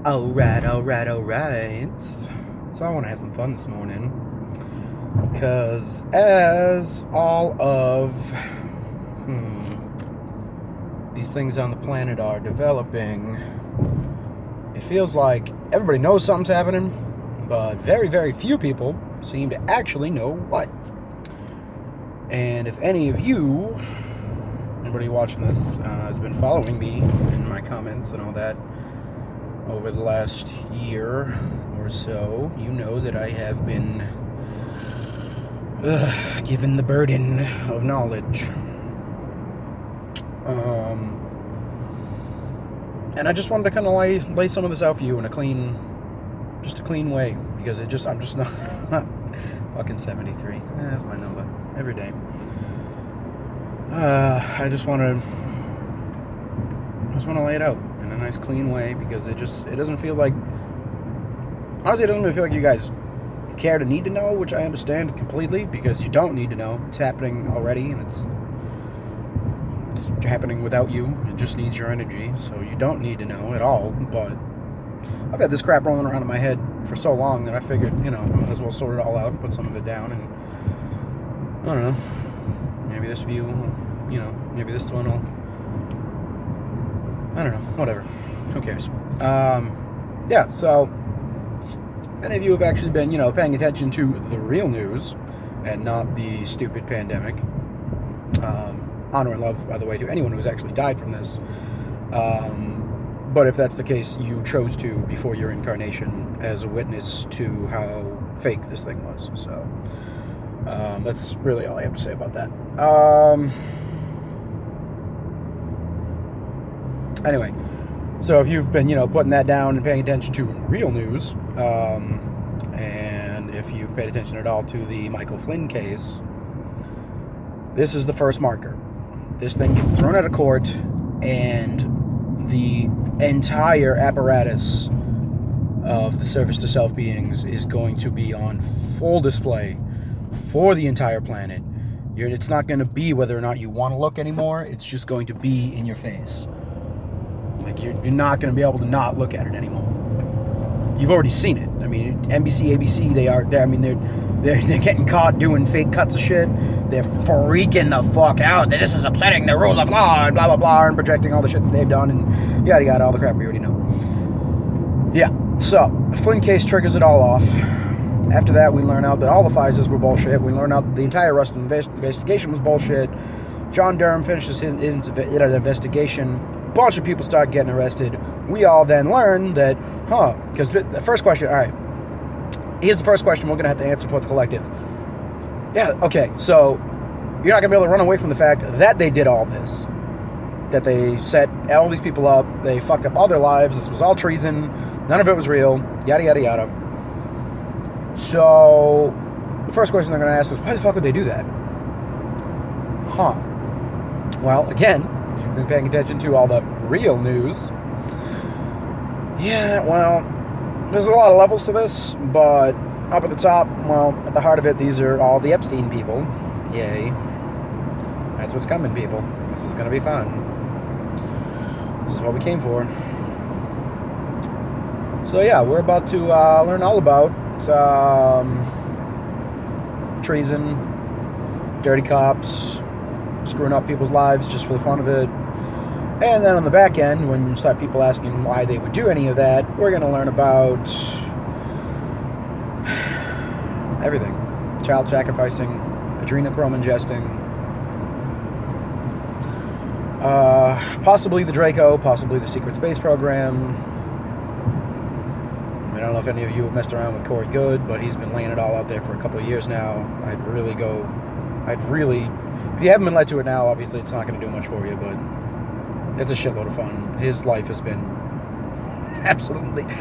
Alright, alright, alright. So I want to have some fun this morning. Because as all of these things on the planet are developing, it feels like everybody knows something's happening, but very, very few people seem to actually know what. And if any of you, anybody watching this, has been following me in my comments and all that over the last year or so, you know that I have been given the burden of knowledge. And I just wanted to kind of lay some of this out for you in a clean way, because I'm just not fucking 73. That's my number every day. I just want to lay it out in a nice clean way, because it doesn't feel like, honestly, it doesn't really feel like you guys care to need to know, which I understand completely, because you don't need to know. It's happening already, and it's happening without you. It just needs your energy, so you don't need to know at all. But I've had this crap rolling around in my head for so long that I figured, I might as well sort it all out and put some of it down, and I don't know, maybe this view, maybe this one will, I don't know, whatever, who cares. Yeah, so many of you have actually been, paying attention to the real news and not the stupid pandemic. Honor and love, by the way, to anyone who's actually died from this. But if that's the case, you chose to before your incarnation as a witness to how fake this thing was. So that's really all I have to say about that. Anyway, so if you've been, putting that down and paying attention to real news, and if you've paid attention at all to the Michael Flynn case, this is the first marker. This thing gets thrown out of court, and the entire apparatus of the service to self beings is going to be on full display for the entire planet. It's not going to be whether or not you want to look anymore. It's just going to be in your face. Like, you're not going to be able to not look at it anymore. You've already seen it. I mean, NBC, ABC, they're getting caught doing fake cuts of shit. They're freaking the fuck out that this is upsetting the rule of law and blah, blah, blah, and projecting all the shit that they've done and yada, yada, all the crap we already know. Yeah, so the Flynn case triggers it all off. After that, we learn out that all the FISAs were bullshit. We learn out that the entire rest of the investigation was bullshit. John Durham finishes his investigation. A bunch of people start getting arrested. We all then learn that, because the first question, all right, here's the first question we're going to have to answer for the collective. Yeah, okay, so you're not going to be able to run away from the fact that they did all this. That they set all these people up, they fucked up all their lives, this was all treason, none of it was real, yada, yada, yada. So, the first question they're going to ask is, why the fuck would they do that? Well, again, if you've been paying attention to all the real news, yeah, well, there's a lot of levels to this, but up at the top, well, at the heart of it, these are all the Epstein people. Yay. That's what's coming, people. This is going to be fun. This is what we came for. So yeah, we're about to learn all about treason, dirty cops, screwing up people's lives just for the fun of it. And then on the back end, when you start people asking why they would do any of that, we're going to learn about everything. Child sacrificing, adrenochrome ingesting, possibly the Draco, possibly the secret space program. I don't know if any of you have messed around with Corey Good, but he's been laying it all out there for a couple of years now. If you haven't been led to it now, obviously it's not going to do much for you, but it's a shitload of fun. His life has been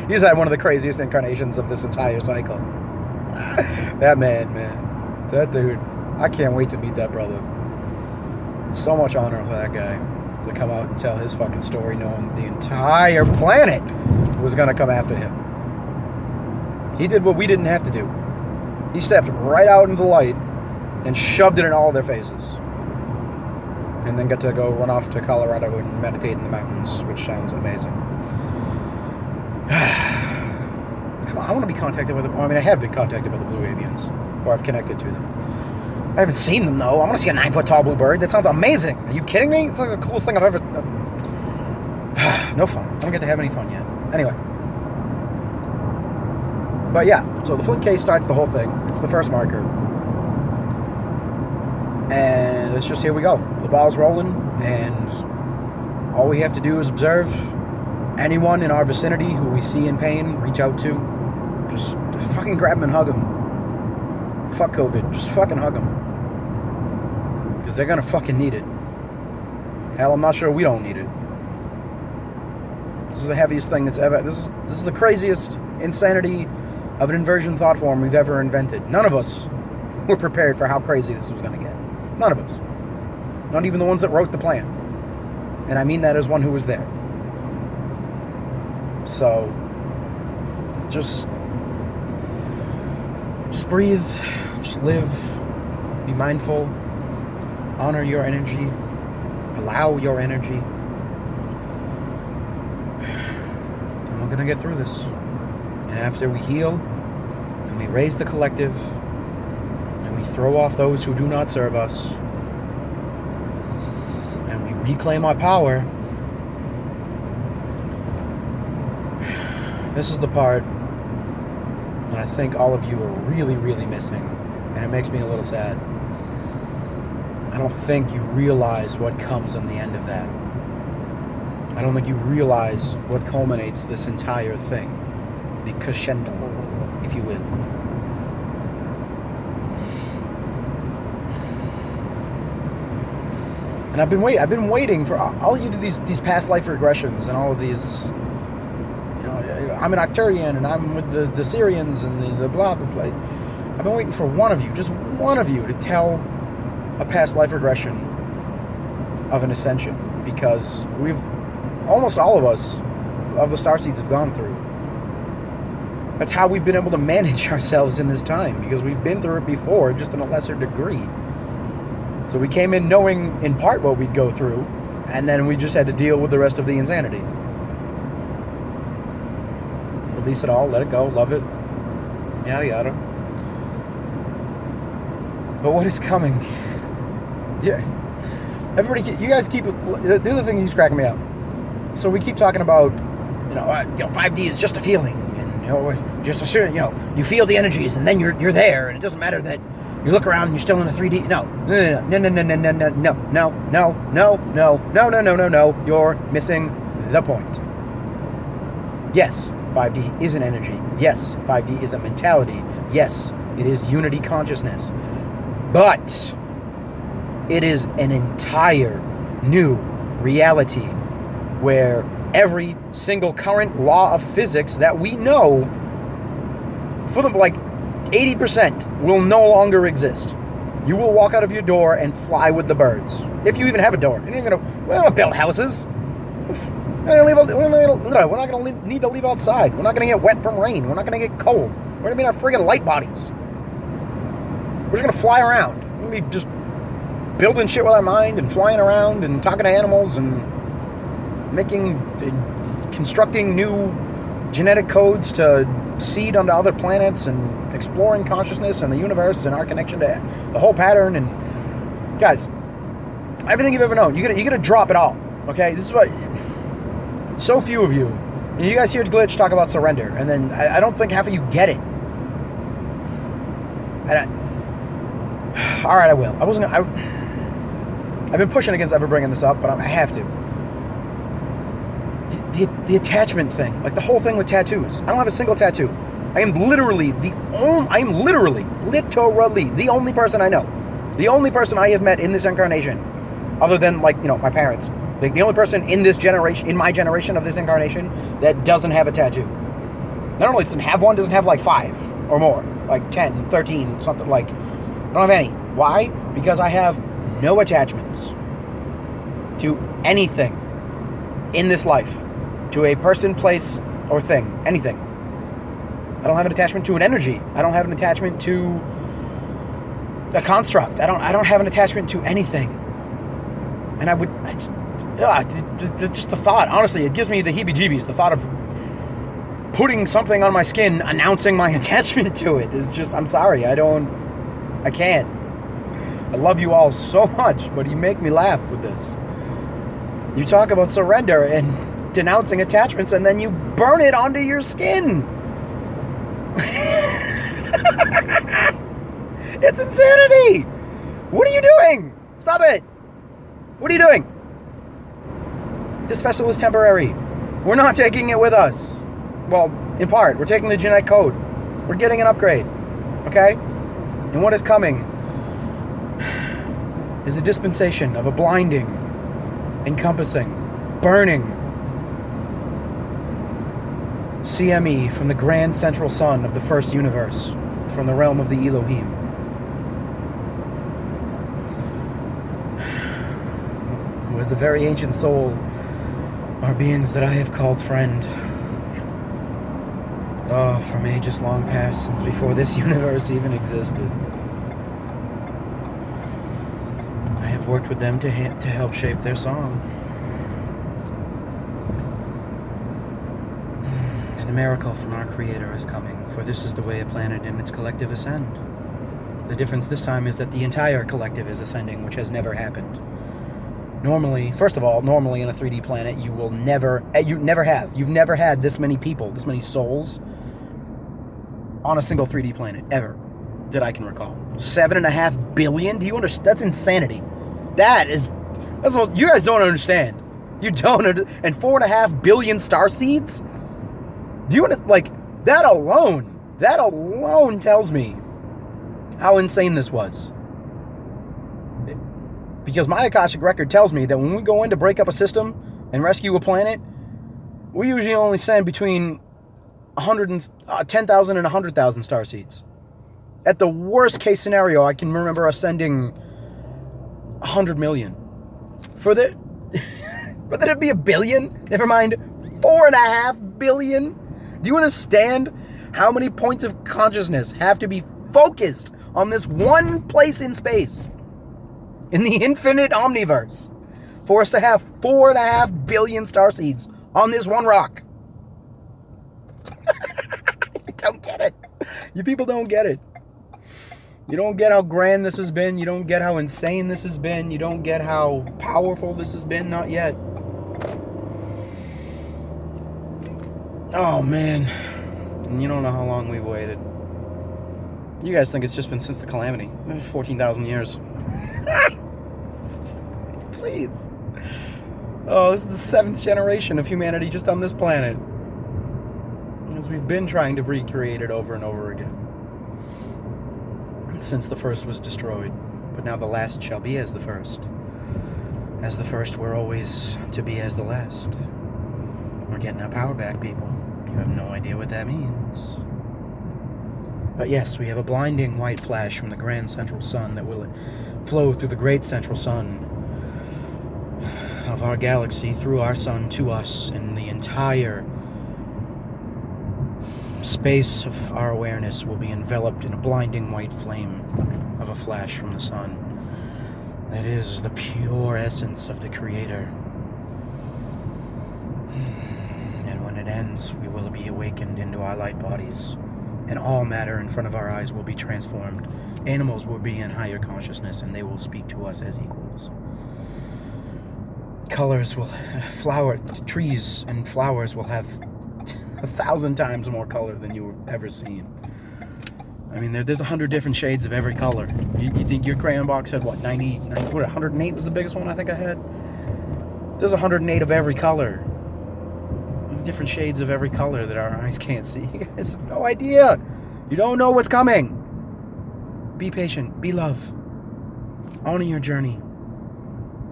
he's had one of the craziest incarnations of this entire cycle. That man, that dude, I can't wait to meet that brother. So much honor for that guy to come out and tell his fucking story, knowing the entire planet was going to come after him. He did what we didn't have to do. He stepped right out into the light and shoved it in all their faces. And then got to go run off to Colorado and meditate in the mountains, which sounds amazing. want to be contacted by the... I have been contacted by the blue avians, or I've connected to them. I haven't seen them, though. I want to see a 9-foot-tall blue bird. That sounds amazing. Are you kidding me? It's like the coolest thing I've ever... No fun. I don't get to have any fun yet. Anyway. But yeah, so the Flint case starts the whole thing. It's the first marker. And it's just, here we go. The ball's rolling, and all we have to do is observe anyone in our vicinity who we see in pain, reach out to. Just fucking grab them and hug them. Fuck COVID. Just fucking hug them. Because they're gonna fucking need it. Hell, I'm not sure we don't need it. This is the heaviest thing that's ever... This is the craziest insanity of an inversion thought form we've ever invented. None of us were prepared for how crazy this was going to get. None of us. Not even the ones that wrote the plan. And I mean that as one who was there. So, just breathe. Just live. Be mindful. Honor your energy. Allow your energy. And we're going to get through this. And after we heal, and we raise the collective, and we throw off those who do not serve us, and we reclaim our power, this is the part that I think all of you are really, really missing, and it makes me a little sad. I don't think you realize what comes on the end of that. I don't think you realize what culminates this entire thing. The crescendo, if you will. And I've been waiting for all you do these past life regressions and all of these. You know, I'm an Arcturian and I'm with the Syrians and the blah blah blah. I've been waiting for one of you, just one of you, to tell a past life regression of an ascension, because almost all of us of the starseeds have gone through. That's how we've been able to manage ourselves in this time, because we've been through it before, just in a lesser degree. So we came in knowing in part what we'd go through, and then we just had to deal with the rest of the insanity. Release it all, let it go, love it, yada yada. But what is coming? Yeah. Everybody, you guys keep... The other thing keeps cracking me up. So we keep talking about, 5D is just a feeling. Just assume, you feel the energies, and then you're there, and it doesn't matter that you look around and you're still in a 3D. No. You're missing the point. Yes, 5D is an energy. Yes, 5D is a mentality. Yes, it is unity consciousness. But it is an entire new reality where every single current law of physics that we know, for them, like 80%, will no longer exist. You will walk out of your door and fly with the birds. If you even have a door. We're not going to build houses. We're not going to need to leave outside. We're not going to get wet from rain. We're not going to get cold. We're going to be in our friggin' light bodies. We're just going to fly around. We're going to be just building shit with our mind and flying around and talking to animals and constructing new genetic codes to seed onto other planets and exploring consciousness and the universe and our connection to the whole pattern. And guys, everything you've ever known, you gotta drop it all. Okay, this is what so few of you guys hear Glitch talk about surrender, and then I don't think half of you get it. All right, I will. I've been pushing against ever bringing this up, but I have to. The attachment thing, like the whole thing with tattoos. I don't have a single tattoo. I am literally the only person I know. The only person I have met in this incarnation, other than my parents. Like the only person in this generation, in my generation of this incarnation, that doesn't have a tattoo. Not only doesn't have one, doesn't have like 5 or more, like 10, 13, something like. I don't have any. Why? Because I have no attachments to anything in this life. To a person, place, or thing. Anything. I don't have an attachment to an energy. I don't have an attachment to a construct. I don't have an attachment to anything. And just the thought, honestly, it gives me the heebie-jeebies. The thought of putting something on my skin, announcing my attachment to it. It's just, I'm sorry, I can't. I love you all so much, but you make me laugh with this. You talk about surrender and denouncing attachments, and then you burn it onto your skin. It's insanity! What are you doing? Stop it! What are you doing? This festival is temporary. We're not taking it with us. Well, in part, we're taking the genetic code. We're getting an upgrade. Okay? And what is coming is a dispensation of a blinding, encompassing, burning CME from the grand central sun of the first universe, from the realm of the Elohim. Who is a very ancient soul, are beings that I have called friend. Oh, from ages long past, since before this universe even existed. I have worked with them to help shape their song. And a miracle from our Creator is coming, for this is the way a planet and its collective ascend. The difference this time is that the entire collective is ascending, which has never happened. Normally, first of all, normally in a 3D planet, you've never had this many people, this many souls on a single 3D planet, ever, that I can recall. 7.5 billion? Do you understand? That's insanity. That's what you guys don't understand. You don't, and 4.5 billion starseeds? Do you that alone tells me how insane this was. Because my Akashic record tells me that when we go in to break up a system and rescue a planet, we usually only send between 10,000 and 100,000 starseeds. At the worst case scenario, I can remember us sending 100 million. For that it'd be a billion? Never mind, 4.5 billion? Do you understand how many points of consciousness have to be focused on this one place in space? In the infinite omniverse, for us to have 4.5 billion starseeds on this one rock. You don't get it. You people don't get it. You don't get how grand this has been. You don't get how insane this has been. You don't get how powerful this has been. Not yet. Oh, man. And you don't know how long we've waited. You guys think it's just been since the calamity. 14,000 years. Please. Oh, this is the 7th generation of humanity just on this planet. As we've been trying to recreate it over and over again. Since the first was destroyed. But now the last shall be as the first. As the first, we're always to be as the last. We're getting our power back, people. You have no idea what that means. But yes, we have a blinding white flash from the grand central sun that will flow through the great central sun of our galaxy, through our sun to us, and the entire space of our awareness will be enveloped in a blinding white flame of a flash from the sun. That is the pure essence of the Creator. And when it ends, we will be awakened into our light bodies, and all matter in front of our eyes will be transformed. Animals will be in higher consciousness, and they will speak to us as equals. Colors will trees and flowers will have 1,000 times more color than you've ever seen. I mean, there's 100 different shades of every color. You think your crayon box had, 108 was the biggest one I think I had? There's 108 of every color. Different shades of every color that our eyes can't see. You guys have no idea. You don't know what's coming. Be patient. Be love. Honor your journey.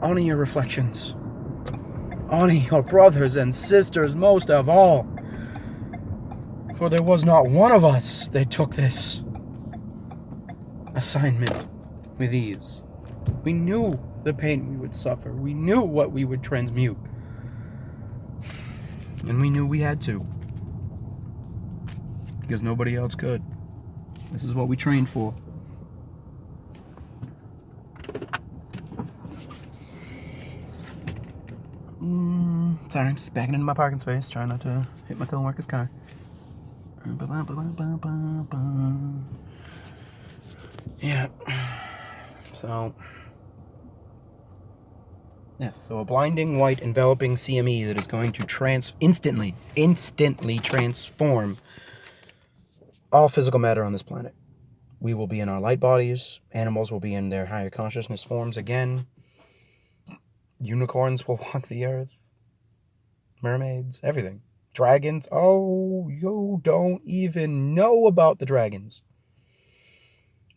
Honor your reflections. Honor your brothers and sisters most of all. For there was not one of us that took this assignment with ease. We knew the pain we would suffer. We knew what we would transmute. And we knew we had to. Because nobody else could. This is what we trained for. Sorry, just backing into my parking space, trying not to hit my co-worker's car. Yeah. So, yes, so a blinding white enveloping CME that is going to instantly transform all physical matter on this planet. We will be in our light bodies. Animals will be in their higher consciousness forms again. Unicorns will walk the earth. Mermaids, everything. Dragons. Oh, you don't even know about the dragons.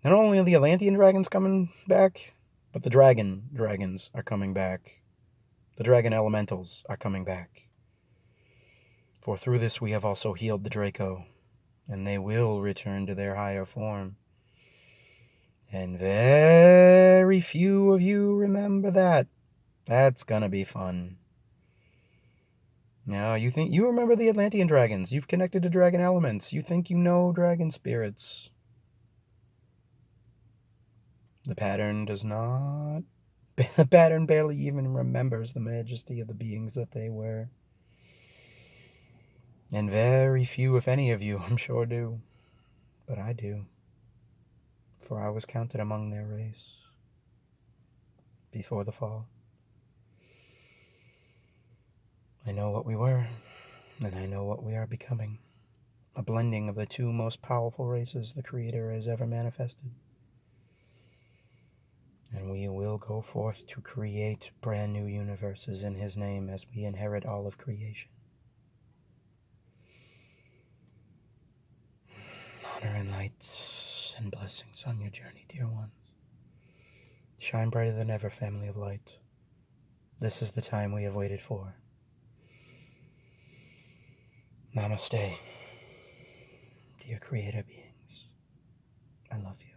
Not only are the Atlantean dragons coming back, but the dragons are coming back. The dragon elementals are coming back. For through this we have also healed the Draco, and they will return to their higher form. And very few of you remember that. That's gonna be fun. Now, you think you remember the Atlantean dragons. You've connected to dragon elements. You think you know dragon spirits. The pattern does not. The pattern barely even remembers the majesty of the beings that they were. And very few, if any of you, I'm sure do. But I do. For I was counted among their race before the fall. I know what we were, and I know what we are becoming. A blending of the two most powerful races the Creator has ever manifested. And we will go forth to create brand new universes in His name as we inherit all of creation. Honor and lights and blessings on your journey, dear ones. Shine brighter than ever, family of light. This is the time we have waited for. Namaste, dear Creator beings. I love you.